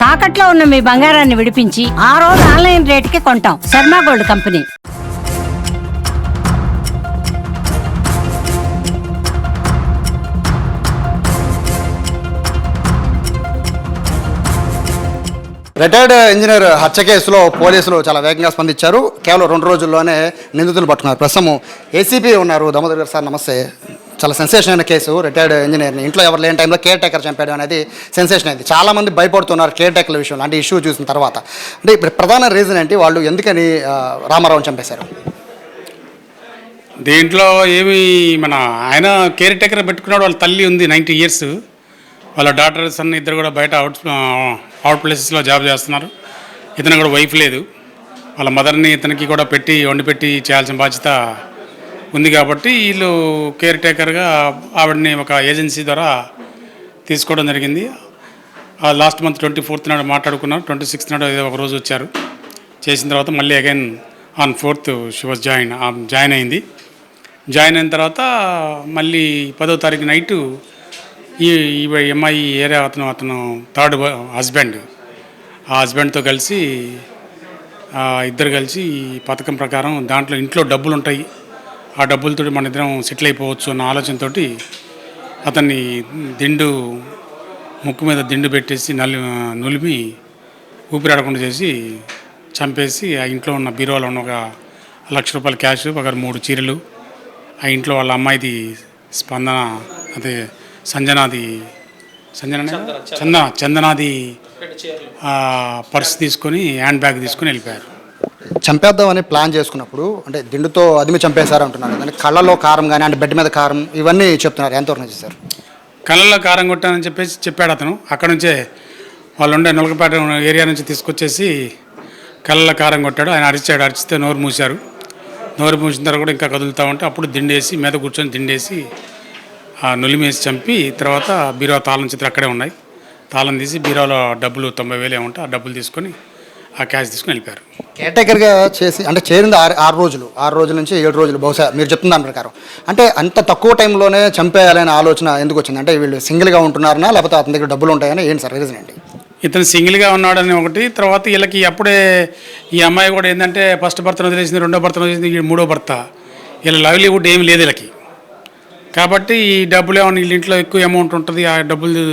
తాకట్లో ఉన్న మీ బంగారాన్ని విడిపించి ఆ రోజు ఆన్లైన్ రేటుకి కొంటాం. Sharma gold company. Retired engineer హత్య కేసులో పోలీసులు చాలా వేగంగా స్పందించారు. కేవలం 2 రోజుల్లోనే నిందితులు పట్టుకున్నారు. ప్రస్తుతం ఏసీపీ ఉన్నారు దామోదర్ గారు. సార్ నమస్తే. చాలా సెన్సేషన్ అయిన కేసు. రిటైర్డ్ ఇంజనీర్ని ఇంట్లో ఎవరు లేని టైంలో కేర్ టేకర్ చంపేయడం అనేది సెన్సేషన్ అయింది. చాలామంది భయపడుతున్నారు కేర్ టేకర్ల విషయంలో, అంటే ఇష్యూ చూసిన తర్వాత. అంటే ఇప్పుడు ప్రధాన రీజన్ ఏంటి, వాళ్ళు ఎందుకని రామారావుని చంపేశారు? దీంట్లో ఏమి మన ఆయన కేర్ టేకర్ పెట్టుకున్నాడు. వాళ్ళ తల్లి ఉంది 90 years. వాళ్ళ డాటర్స్ అన్న ఇద్దరు కూడా బయట అవుట్ ప్లేసెస్లో జాబ్ చేస్తున్నారు. ఇతను కూడా వైఫ్ లేదు. వాళ్ళ మదర్ని ఇతనికి కూడా వండి పెట్టి చేయాల్సిన బాధ్యత ఉంది. కాబట్టి వీళ్ళు కేర్ టేకర్గా ఆవిడని ఒక ఏజెన్సీ ద్వారా తీసుకోవడం జరిగింది. లాస్ట్ మంత్ 24th నాడు మాట్లాడుకున్నారు. 26th నాడు ఏదో ఒక రోజు వచ్చారు. చేసిన తర్వాత మళ్ళీ again on 4th she was join అయింది. జాయిన్ అయిన తర్వాత మళ్ళీ 10వ తారీఖు నైటు ఈ అమ్మాయి ఏరియా అతను థర్డ్ హస్బెండ్, ఆ హస్బెండ్తో కలిసి ఇద్దరు కలిసి ఈ పథకం ప్రకారం దాంట్లో ఇంట్లో డబ్బులు ఉంటాయి, ఆ డబ్బులతో మన ఇద్దరం సెటిల్ అయిపోవచ్చు అన్న ఆలోచనతో అతన్ని ముక్కు మీద దిండు పెట్టేసి నులిమి ఊపిరాడకుండా చేసి చంపేసి ఆ ఇంట్లో ఉన్న బీరోలో ఉన్న ఒక ₹1,00,000 క్యాష్, ఒక 3 చీరలు, ఆ ఇంట్లో వాళ్ళ అమ్మాయిది స్పందన అదే చందనాది పర్స్ తీసుకొని హ్యాండ్ బ్యాగ్ తీసుకొని వెళ్ళిపోయారు. చంపేద్దామని ప్లాన్ చేసుకున్నప్పుడు అంటే దిండుతో అదిమి చంపేశారు అంటున్నారు. అంటే కళ్ళలో కారం కానీ అంటే బెడ్ మీద కారం ఇవన్నీ చెప్తున్నారు. ఎంతవరకు చేశారు? కళ్ళల్లో కారం కొట్టానని చెప్పాడు అతను. అక్కడ నుంచే వాళ్ళు ఉండే నులకపేట ఏరియా నుంచి తీసుకొచ్చేసి కళ్ళల్లో కారం కొట్టాడు. ఆయన అరిచితే నోరు మూశారు. నోరు మూసిన తర్వాత కూడా ఇంకా కదులుతూ ఉంటే అప్పుడు దిండేసి మీద కూర్చొని దిండేసి ఆ నులిమేసి చంపి తర్వాత బీరో తాళం చిత్రం అక్కడే ఉన్నాయి. తాళం తీసి బీరోలో డబ్బులు 90,000 ఏమంటే ఆ డబ్బులు తీసుకొని ఆ క్యాష్ తీసుకుని వెళ్ళిపోయారు. కేర్ టేకర్గా చేసి అంటే చేరింది 6 రోజుల నుంచి 7 రోజులు బహుశా మీరు చెప్తున్న దాని ప్రకారం. అంటే అంత తక్కువ టైంలోనే చంపేయాలనే ఆలోచన ఎందుకు వచ్చింది? అంటే వీళ్ళు సింగిల్గా ఉంటున్నారనా లేకపోతే అతని దగ్గర డబ్బులు ఉంటాయని ఏంటి సార్ రీజన్ ఏంటి? ఇతను సింగిల్గా ఉన్నాడని ఒకటి, తర్వాత వీళ్ళకి అప్పుడే ఈ అమ్మాయి కూడా ఏంటంటే ఫస్ట్ భర్తను వదిలేసింది, రెండో భర్తను వదిలేసింది, మూడో భర్త. వీళ్ళ లైవ్లీవుడ్ ఏమి లేదు వీళ్ళకి. కాబట్టి ఈ డబ్బులు ఏమైనా వీళ్ళ ఇంట్లో ఎక్కువ అమౌంట్ ఉంటుంది, ఆ డబ్బులు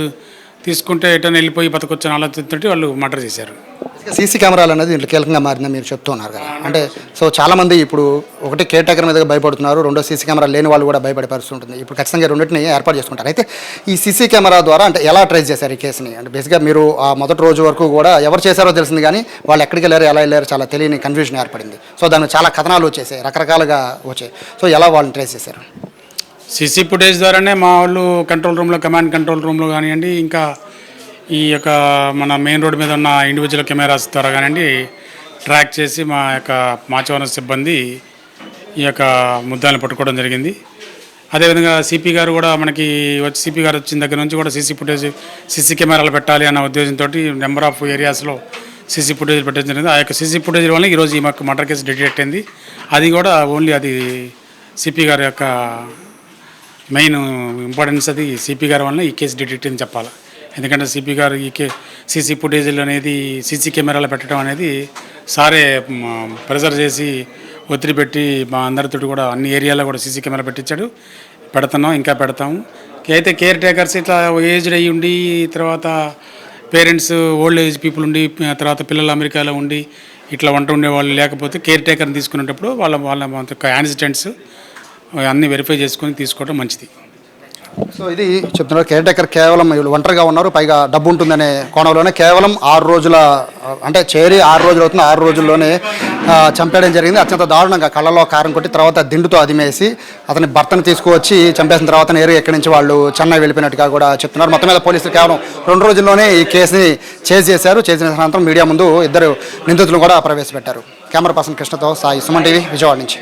తీసుకుంటే ఎటైనా వెళ్ళిపోయి బతకొచ్చని ఆలోచనతో వాళ్ళు మర్డర్ చేశారు. సీసీ కెమెరాలు అనేది ఇంట్లో కీలకంగా మారిందని మీరు చెప్తున్నారు కదా. అంటే సో చాలామంది ఇప్పుడు ఒకటి కేర్ టేకర్ మీద భయపడుతున్నారు, రెండో సీసీ కెమెరా లేని వాళ్ళు కూడా భయపడే పరిస్థితి ఉంటుంది. ఇప్పుడు ఖచ్చితంగా రెండింటిని ఏర్పాటు చేసుకుంటారు. అయితే ఈ సీసీ కెమెరా ద్వారా అంటే ఎలా ట్రేస్ చేశారు ఈ కేసుని? అంటే బేసిక్గా మీరు ఆ మొదటి రోజు వరకు కూడా ఎవరు చేశారో తెలిసింది, కానీ వాళ్ళు ఎక్కడికి వెళ్ళారు, ఎలా వెళ్ళారు చాలా తెలియని కన్ఫ్యూజన్ ఏర్పడింది. సో దానికి చాలా కథనాలు వచ్చేసాయి, రకరకాలుగా వచ్చాయి. సో ఎలా వాళ్ళని ట్రేస్ చేశారు? సీసీ ఫుటేజ్ ద్వారానే మా వాళ్ళు కంట్రోల్ రూమ్లో, కమాండ్ కంట్రోల్ రూమ్లో కానివ్వండి, ఇంకా ఈ యొక్క మన మెయిన్ రోడ్ మీద ఉన్న ఇండివిజువల్ కెమెరాస్ ద్వారా కానివ్వండి ట్రాక్ చేసి మా యొక్క మాచవరం సిబ్బంది ఈ యొక్క ముద్దాలను పట్టుకోవడం జరిగింది. అదేవిధంగా సిపి గారు కూడా మనకి సిపి గారు వచ్చిన దగ్గర నుంచి కూడా సీసీ కెమెరాలు పెట్టాలి అన్న ఉద్దేశంతో నెంబర్ ఆఫ్ ఏరియాస్లో సీసీ ఫుటేజ్ పెట్టడం జరిగింది. ఆ యొక్క సీసీ ఫుటేజ్ వల్ల ఈరోజు ఈ మాకు మర్డర్ కేసు డిటెక్ట్ అయింది. అది కూడా ఓన్లీ అది సిపి గారి యొక్క మెయిన్ ఇంపార్టెన్స్, అది సిపి గారి వల్ల ఈ కేసు డిటెక్ట్ అని చెప్పాలి. ఎందుకంటే సిపి గారు సీసీ ఫుటేజీలు అనేది సీసీ కెమెరాలు పెట్టడం అనేది సారే ప్రెజర్ చేసి ఒత్తిడి పెట్టి మా అందరితో కూడా అన్ని ఏరియాలో కూడా సీసీ కెమెరా పెట్టించాడు. పెడుతున్నాం, ఇంకా పెడతాము. అయితే కేర్ టేకర్స్ ఇట్లా ఏజ్డ్ అయ్యి ఉండి, తర్వాత పేరెంట్స్ ఓల్డ్ ఏజ్ పీపుల్ ఉండి, తర్వాత పిల్లలు అమెరికాలో ఉండి ఇట్లా ఉండే వాళ్ళు లేకపోతే కేర్ టేకర్ని తీసుకునేటప్పుడు వాళ్ళ యాక్సిడెంట్స్ అన్నీ వెరిఫై చేసుకొని తీసుకోవడం మంచిది. సో ఇది చెప్తున్నారు. కేర్ టేకర్ కేవలం ఒంటరిగా ఉన్నారు, పైగా డబ్బు ఉంటుందనే కోణంలోనే కేవలం 6 రోజుల అంటే చేరి 6 రోజులు అవుతుంది, 6 రోజుల్లోనే చంపేయడం జరిగింది. అత్యంత దారుణంగా కళ్ళలో కారం కొట్టి తర్వాత దిండుతో అదిమేసి అతని భర్తను తీసుకువచ్చి చంపేసిన తర్వాత నేరుగా ఎక్కడి నుంచి వాళ్ళు చెన్నై వెళ్ళిపోయినట్టుగా కూడా చెప్తున్నారు. మొత్తం మీద పోలీసులు కేవలం 2 రోజుల్లోనే ఈ కేసుని చేసిన అనంతరం మీడియా ముందు 2 నిందితులను కూడా ప్రవేశపెట్టారు. కెమెరా పర్సన్ కృష్ణతో సాయి, సుమన్ టీవీ, విజయవాడ నుంచి.